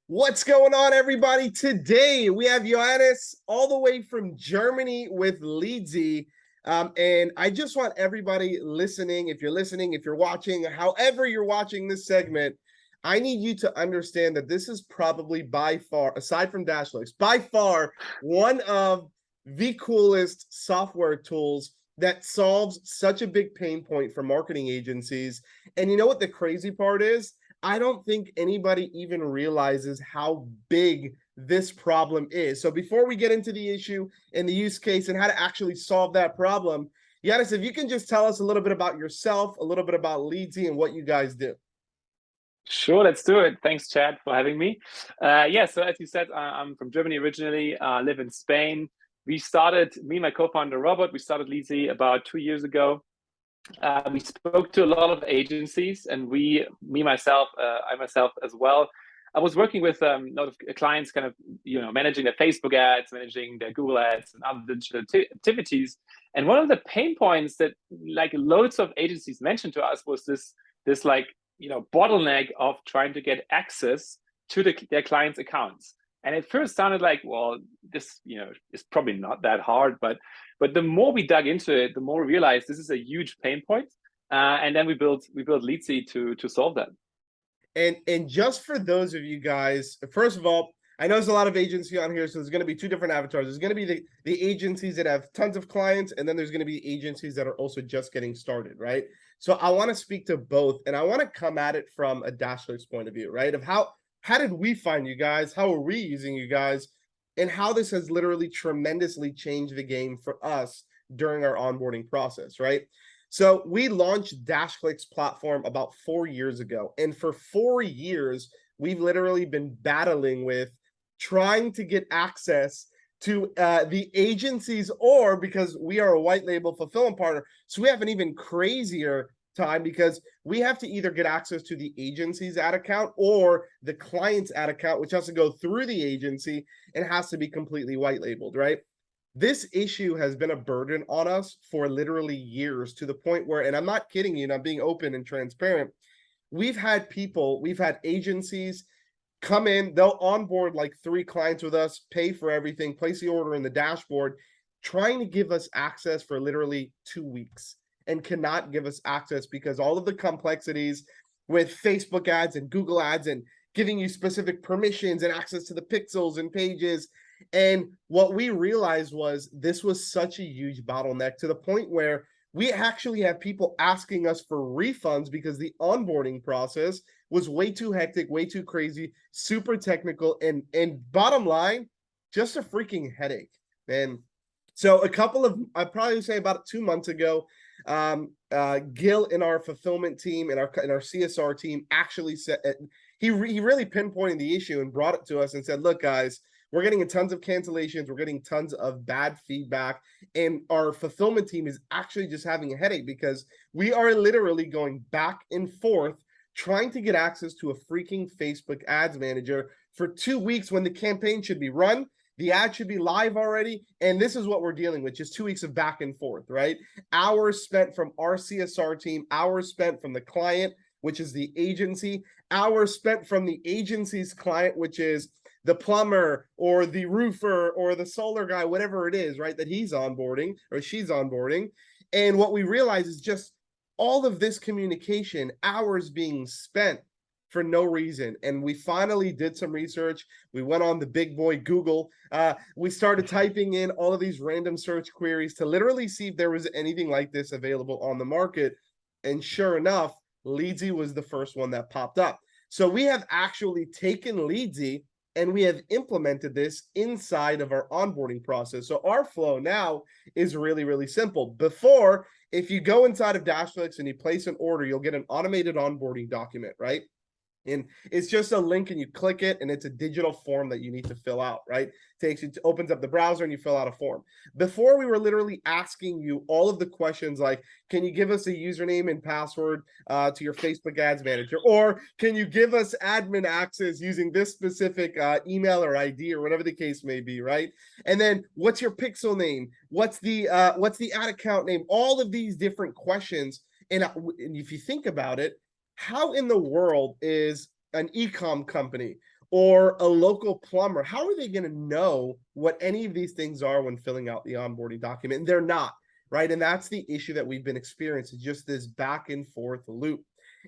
What's going on, everybody? Today we have Johannes all the way from Germany with Leadsy. And I just want everybody listening, if you're watching, however you're watching this segment, I need you to understand that this is probably by far, aside from Dashlooks, by far one of the coolest software tools that solves such a big pain point for marketing agencies. And you know what the crazy part is? I don't think anybody even realizes how big this problem is. So before we get into the issue and the use case and how to actually solve that problem, Yanis, if you can just tell us a little bit about yourself, a little bit about Leadsy and what you guys do. Sure, let's do it. Thanks, Chad, for having me. So as you said, I'm from Germany originally, live in Spain. Me and my co-founder, Robert, we started Leadsy about 2 years ago. We spoke to a lot of agencies, and I myself as well. I was working with a lot of clients, kind of, managing their Facebook ads, managing their Google ads, and other digital activities. And one of the pain points that like loads of agencies mentioned to us was this bottleneck of trying to get access to their clients' accounts. And it first sounded like, well, this is probably not that hard, but the more we dug into it, the more we realized this is a huge pain point. And then we built Leadsy to solve that. And just for those of you guys, first of all, I know there's a lot of agency on here, so there's going to be two different avatars. There's going to be the agencies that have tons of clients, and then there's going to be agencies that are also just getting started, right? So I want to speak to both, and I want to come at it from a Dashlooks point of view, right? Of how did we find you guys? How are we using you guys? And how this has literally tremendously changed the game for us during our onboarding process, right? So we launched DashClick's platform about 4 years ago. And for 4 years, we've literally been battling with trying to get access to the agencies, or because we are a white label fulfillment partner. So we have an even crazier time because we have to either get access to the agency's ad account or the client's ad account, which has to go through the agency and has to be completely white labeled, right? This issue has been a burden on us for literally years, to the point where, and I'm not kidding you, and I'm being open and transparent, we've had agencies come in, they'll onboard like 3 clients with us, pay for everything, place the order in the dashboard, trying to give us access for literally 2 weeks, and cannot give us access because all of the complexities with Facebook ads and Google ads and giving you specific permissions and access to the pixels and pages. And what we realized was this was such a huge bottleneck, to the point where we actually have people asking us for refunds because the onboarding process was way too hectic, way too crazy, super technical, and bottom line, just a freaking headache, man. So I'd probably say about 2 months ago, Gil in our fulfillment team and our CSR team actually said, he really pinpointed the issue and brought it to us and said, look, guys, we're getting tons of cancellations. We're getting tons of bad feedback. And our fulfillment team is actually just having a headache because we are literally going back and forth trying to get access to a freaking Facebook ads manager for 2 weeks when the campaign should be run. The ad should be live already. And this is what we're dealing with, just 2 weeks of back and forth, right? Hours spent from our CSR team, hours spent from the client, which is the agency, hours spent from the agency's client, which is the plumber or the roofer or the solar guy, whatever it is, right, that he's onboarding or she's onboarding. And what we realize is just all of this communication, hours being spent for no reason. And we finally did some research. We went on the big boy Google. We started typing in all of these random search queries to literally see if there was anything like this available on the market. And sure enough, Leadsy was the first one that popped up. So we have actually taken Leadsy and we have implemented this inside of our onboarding process. So our flow now is really, really simple. Before, if you go inside of Dashlooks and you place an order, you'll get an automated onboarding document, right? And it's just a link and you click it and it's a digital form that you need to fill out, right? Opens up the browser and you fill out a form. Before, we were literally asking you all of the questions like, can you give us a username and password to your Facebook ads manager? Or can you give us admin access using this specific email or ID or whatever the case may be, right? And then what's your pixel name? What's the ad account name? All of these different questions. And if you think about it, how in the world is an e-com company or a local plumber, how are they going to know what any of these things are when filling out the onboarding document? And they're not, right? And that's the issue that we've been experiencing, just this back and forth loop.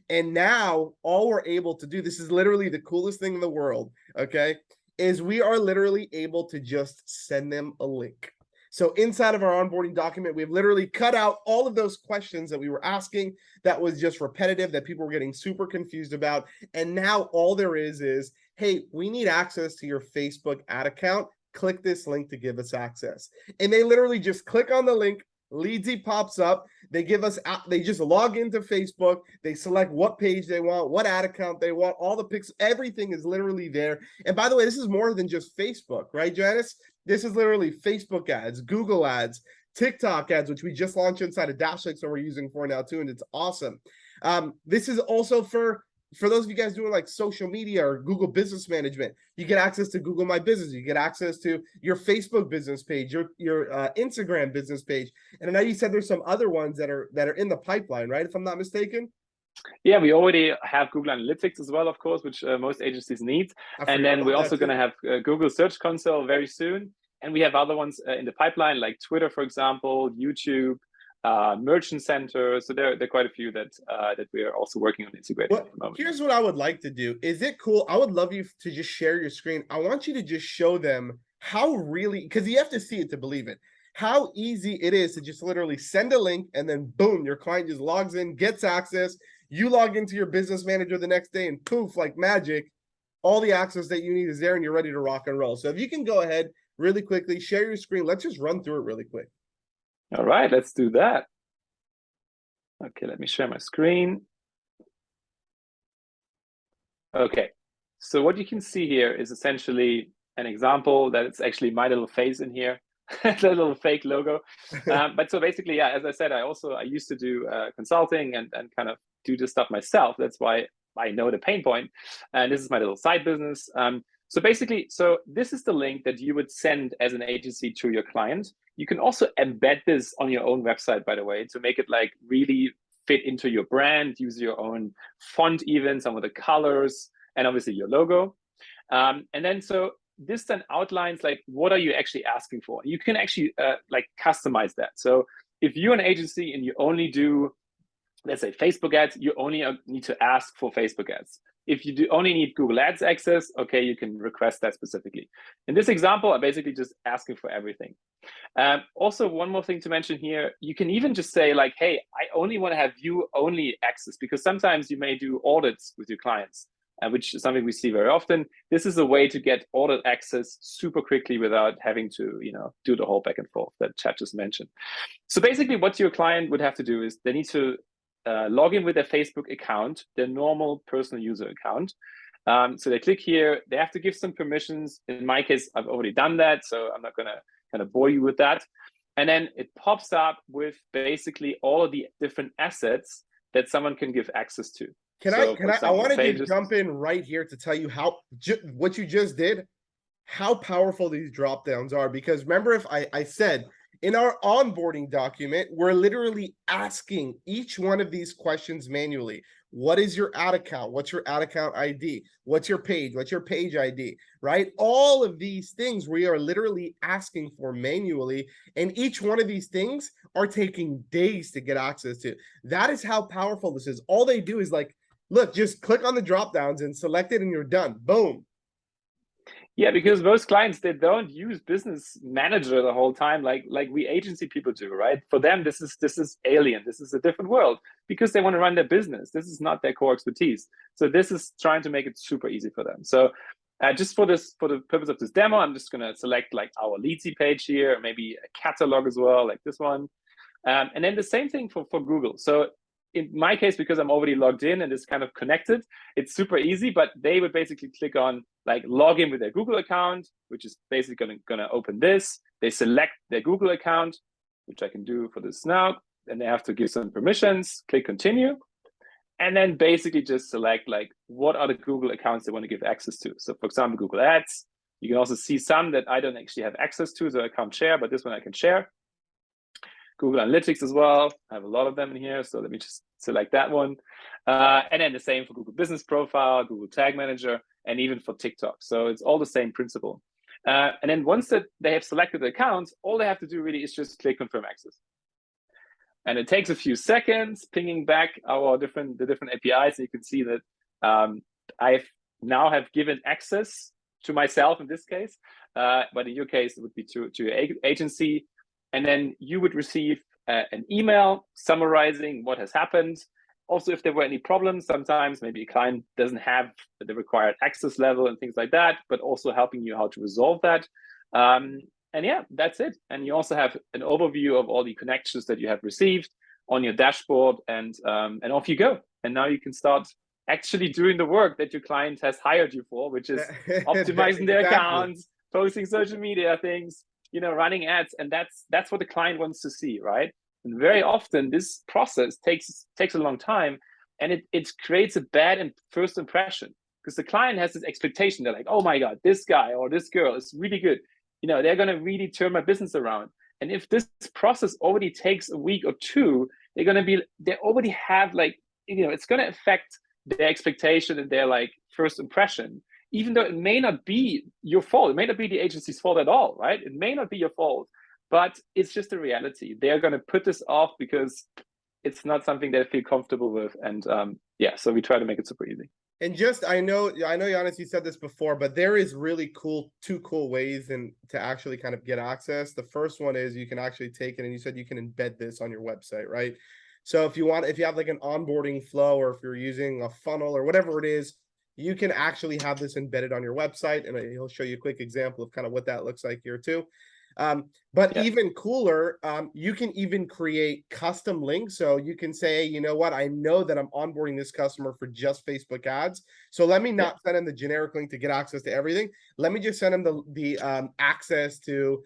And now all we're able to do, this is literally the coolest thing in the world, okay, is we are literally able to just send them a link. So inside of our onboarding document, we've literally cut out all of those questions that we were asking that was just repetitive, that people were getting super confused about. And now all there is, hey, we need access to your Facebook ad account. Click this link to give us access. And they literally just click on the link. Leadsy pops up. They give us, they just log into Facebook. They select what page they want, what ad account they want, all the pics, everything is literally there. And by the way, this is more than just Facebook, right, Janice? This is literally Facebook ads, Google ads, TikTok ads, which we just launched inside of Dashlink, so we're using for now too, and it's awesome. This is also for those of you guys doing like social media or Google Business Management. You get access to Google My Business. You get access to your Facebook business page, your Instagram business page. And I know you said there's some other ones that are in the pipeline, right? If I'm not mistaken. Yeah, we already have Google Analytics as well, of course, which most agencies need. And then we're also going to have Google Search Console very soon. And we have other ones in the pipeline, like Twitter, for example, YouTube, Merchant Center. So there are quite a few that we are also working on integrating at the moment. Here's what I would like to do. Is it cool? I would love you to just share your screen. I want you to just show them how really, because you have to see it to believe it, how easy it is to just literally send a link and then boom, your client just logs in, gets access. You log into your business manager the next day and poof, like magic, all the access that you need is there and you're ready to rock and roll. So if you can go ahead really quickly, share your screen. Let's just run through it really quick. All right, let's do that. Okay, let me share my screen. Okay, so what you can see here is essentially an example that it's actually my little face in here, the little fake logo. But so basically, yeah, as I said, I used to do consulting and kind of do this stuff myself. That's why I know the pain point. And this is my little side business. So basically, this is the link that you would send as an agency to your client. You can also embed this on your own website, by the way, to make it like really fit into your brand, use your own font, even some of the colors, and obviously your logo. And then this then outlines like, what are you actually asking for? You can actually like customize that. So if you're an agency and you only do, let's say, Facebook ads, you only need to ask for Facebook ads. If you only need Google Ads access, okay, you can request that specifically. In this example, I'm basically just asking for everything. Also, one more thing to mention here, you can even just say like, hey, I only want to have view-only access, because sometimes you may do audits with your clients, which is something we see very often. This is a way to get audit access super quickly without having to, do the whole back and forth that Chad just mentioned. So basically what your client would have to do is they need to log in with their Facebook account, their normal personal user account. So they click here, they have to give some permissions. In my case, I've already done that, so I'm not gonna kind of bore you with that. And then it pops up with basically all of the different assets that someone can give access to. I want to just jump in right here to tell you how what you just did, how powerful these drop downs are. Because remember, if I said in our onboarding document, we're literally asking each one of these questions manually. What is your ad account? What's your ad account ID? What's your page? What's your page ID? Right? All of these things we are literally asking for manually. And each one of these things are taking days to get access to. That is how powerful this is. All they do is like, look, just click on the drop downs and select it and you're done. Boom. Yeah, because most clients, they don't use Business Manager the whole time like we agency people do, right? For them, this is alien. This is a different world because they want to run their business. This is not their core expertise. So this is trying to make it super easy for them. So just for the purpose of this demo, I'm just going to select like our Leadsy page here, maybe a catalog as well, like this one. And then the same thing for Google. So in my case, because I'm already logged in and it's kind of connected, it's super easy, but they would basically click on like log in with their Google account, which is basically gonna open this. They select their Google account, which I can do for this now. Then they have to give some permissions, click continue, and then basically just select like what are the Google accounts they want to give access to. So for example, Google Ads. You can also see some that I don't actually have access to, so I can't share, but this one I can share. Google Analytics as well. I have a lot of them in here, so let me just select that one. And then the same for Google Business Profile, Google Tag Manager, and even for TikTok. So it's all the same principle. And then once that they have selected the accounts, all they have to do really is just click Confirm Access. And it takes a few seconds, pinging back the different APIs. And you can see that I now have given access to myself in this case, but in your case, it would be to your agency. And then you would receive an email summarizing what has happened. Also, if there were any problems, sometimes maybe a client doesn't have the required access level and things like that, but also helping you how to resolve that. And yeah, that's it. And you also have an overview of all the connections that you have received on your dashboard, and off you go. And now you can start actually doing the work that your client has hired you for, which is optimizing their accounts, posting social media things, running ads. And that's what the client wants to see, right? And very often this process takes a long time, and it creates a bad first impression, because the client has this expectation. They're like, oh my God, this guy or this girl is really good. They're going to really turn my business around. And if this process already takes a week or two, they already have it's going to affect their expectation and their first impression, even though it may not be your fault. It may not be the agency's fault at all, right? It may not be your fault, but it's just a reality. They're going to put this off because it's not something they feel comfortable with. And so we try to make it super easy. And I know, Giannis, you said this before, but there is really two cool ways to actually kind of get access. The first one is you can actually take it, and you said you can embed this on your website, right? So if you have like an onboarding flow, or if you're using a funnel or whatever it is, you can actually have this embedded on your website, and he'll show you a quick example of kind of what that looks like here too. But even cooler, you can even create custom links. So you can say, you know what, I know that I'm onboarding this customer for just Facebook ads. So let me not send them the generic link to get access to everything. Let me just send them the access to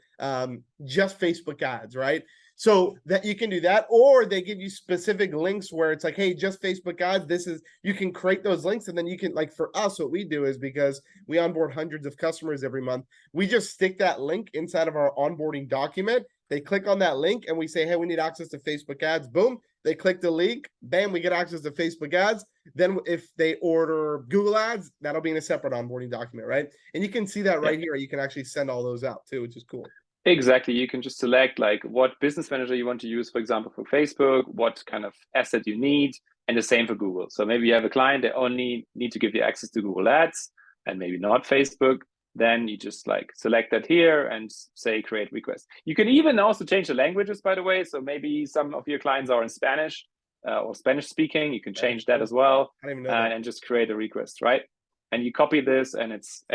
just Facebook ads, right? So that you can do that, or they give you specific links where it's like, hey, just Facebook ads. You can create those links, and then you can, for us, what we do is, because we onboard hundreds of customers every month, we just stick that link inside of our onboarding document. They click on that link, and we say, hey, we need access to Facebook ads. Boom. They click the link. Bam, we get access to Facebook ads. Then if they order Google ads, that'll be in a separate onboarding document, right? And you can see that right here. You can actually send all those out too, which is cool. Exactly. You can just select what business manager you want to use, for example, for Facebook, what kind of asset you need, and the same for Google. So maybe you have a client, they only need to give you access to Google Ads and maybe not Facebook. Then you just select that here and say create request. You can even also change the languages, by the way. So maybe some of your clients are in Spanish or Spanish speaking. You can change that as well, and just create a request, right? And you copy this, and it's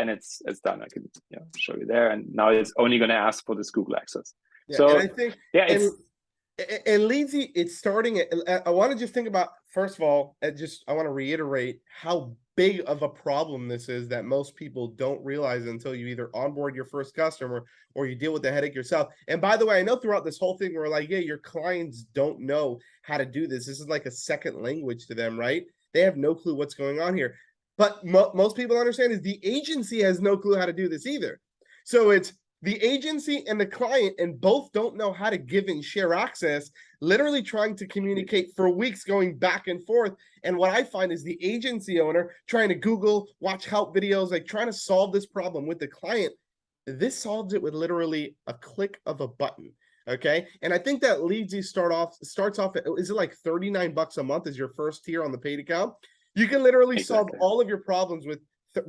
done. I can show you there. And now it's only going to ask for this Google access. Yeah, so and I think, and Leadsy, it's starting. I want to just think about, first of all, I want to reiterate how big of a problem this is that most people don't realize until you either onboard your first customer or you deal with the headache yourself. And by the way, I know throughout this whole thing, we're like, yeah, your clients don't know how to do this. This is like a second language to them, right? They have no clue what's going on here. But most people understand is the agency has no clue how to do this either. So it's the agency and the client, and both don't know how to give and share access, literally trying to communicate for weeks, going back and forth. And what I find is the agency owner trying to Google, watch help videos, trying to solve this problem with the client. This solves it with literally a click of a button. Okay. And I think that Leadsy starts off at, is it like $39 a month is your first tier on the paid account? You can literally solve all of your problems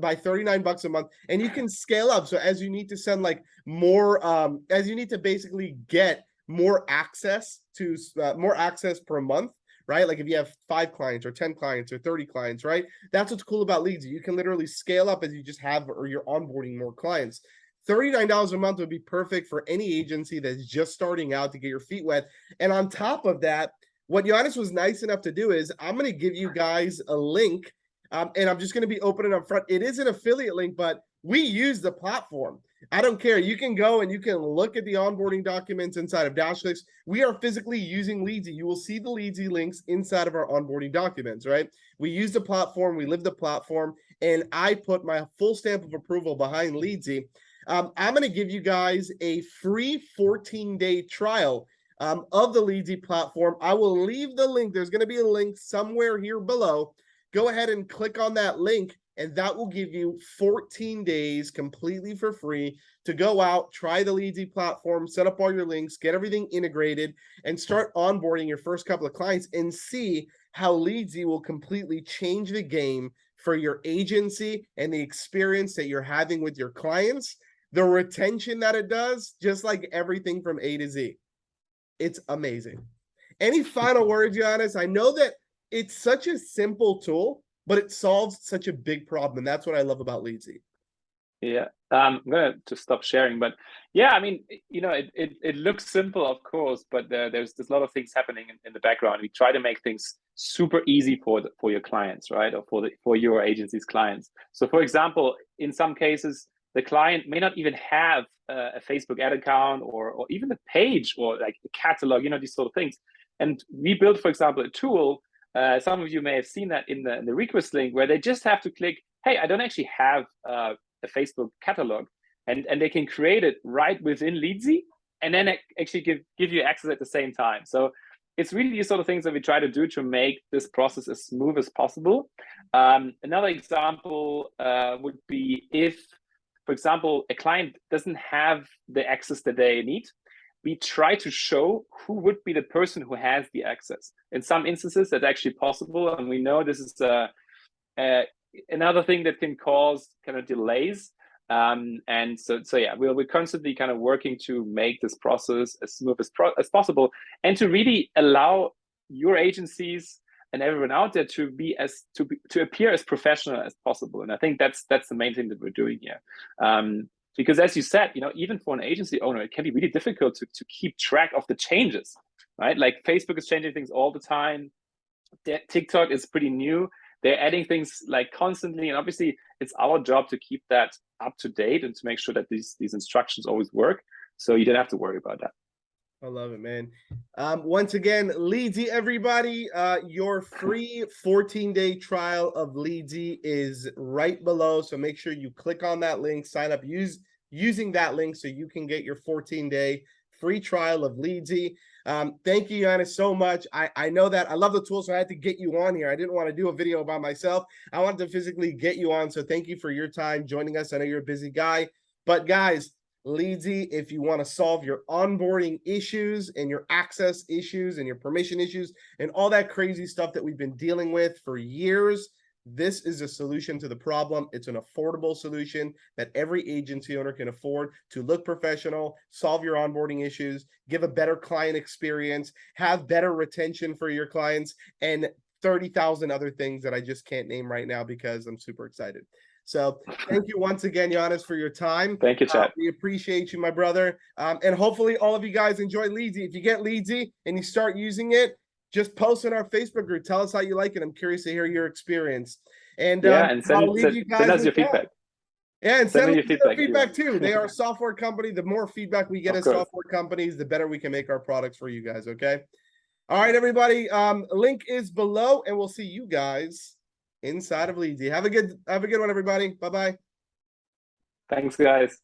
by $39 a month, and you can scale up. So as you need to send more, as you need to basically get more access per month, right? Like if you have 5 clients or 10 clients or 30 clients, right? That's what's cool about Leadsy. You can literally scale up as you just have, or you're onboarding more clients. $39 a month would be perfect for any agency that's just starting out to get your feet wet. And on top of that, what Giannis was nice enough to do is I'm going to give you guys a link, and I'm just going to be opening up front. It is an affiliate link, but we use the platform. I don't care. You can go and you can look at the onboarding documents inside of Dashlix. We are physically using Leadsy. You will see the Leadsy links inside of our onboarding documents, right? We use the platform. We live the platform, and I put my full stamp of approval behind Leadsy. I'm going to give you guys a free 14-day trial of the Leadsy platform. I will leave the link. There's going to be a link somewhere here below. Go ahead and click on that link, and that will give you 14 days completely for free to go out, try the Leadsy platform, set up all your links, get everything integrated, and start onboarding your first couple of clients and see how Leadsy will completely change the game for your agency and the experience that you're having with your clients, the retention that it does, just like everything from A to Z. It's amazing. Any final words, Giannis? I know that it's such a simple tool, but it solves such a big problem. And that's what I love about Leadsy. Yeah, I'm gonna just stop sharing, but yeah, I mean, you know, it looks simple, of course, but there's a lot of things happening in the background. We try to make things super easy for your clients, right, or for your agency's clients. So, for example, in some cases, the client may not even have a Facebook ad account or even a page or like a catalog, you know, these sort of things. And we built, for example, a tool. Some of you may have seen that in the request link where they just have to click, hey, I don't actually have a Facebook catalog, and they can create it right within Leadsy, and then actually give you access at the same time. So it's really these sort of things that we try to do to make this process as smooth as possible. Another example would be if, for example, a client doesn't have the access that they need, we try to show who would be the person who has the access. In some instances, that's actually possible, and we know this is another thing that can cause kind of delays. And so yeah, we're constantly kind of working to make this process as smooth as possible, and to really allow your agencies and everyone out there to appear as professional as possible. And I think that's the main thing that we're doing here. Because as you said, you know, even for an agency owner, it can be really difficult to keep track of the changes, right? Like Facebook is changing things all the time. TikTok is pretty new. They're adding things like constantly, and obviously it's our job to keep that up to date and to make sure that these instructions always work. So you don't have to worry about that. I love it, man. Once again, Leadsy, everybody, your free 14-day trial of Leadsy is right below. So make sure you click on that link, sign up using that link so you can get your 14-day free trial of Leadsy. Thank you, Giannis, so much. I know that I love the tool, so I had to get you on here. I didn't want to do a video by myself. I wanted to physically get you on. So thank you for your time joining us. I know you're a busy guy, but guys, Leadsy, if you want to solve your onboarding issues and your access issues and your permission issues and all that crazy stuff that we've been dealing with for years, this is a solution to the problem. It's an affordable solution that every agency owner can afford to look professional, solve your onboarding issues, give a better client experience, have better retention for your clients, and 30,000 other things that I just can't name right now because I'm super excited. So thank you once again, Giannis, for your time. Thank you, Chad. We appreciate you, my brother. And hopefully all of you guys enjoy Leadsy. If you get Leadsy and you start using it, just post in our Facebook group. Tell us how you like it. I'm curious to hear your experience. And yeah, and send us your feedback. Yeah, and send us your feedback too. They are a software company. The more feedback we get as software companies, the better we can make our products for you guys. Okay. All right, everybody. Link is below, and we'll see you guys inside of Leadsy. Have a good one, everybody. Bye-bye. Thanks, guys.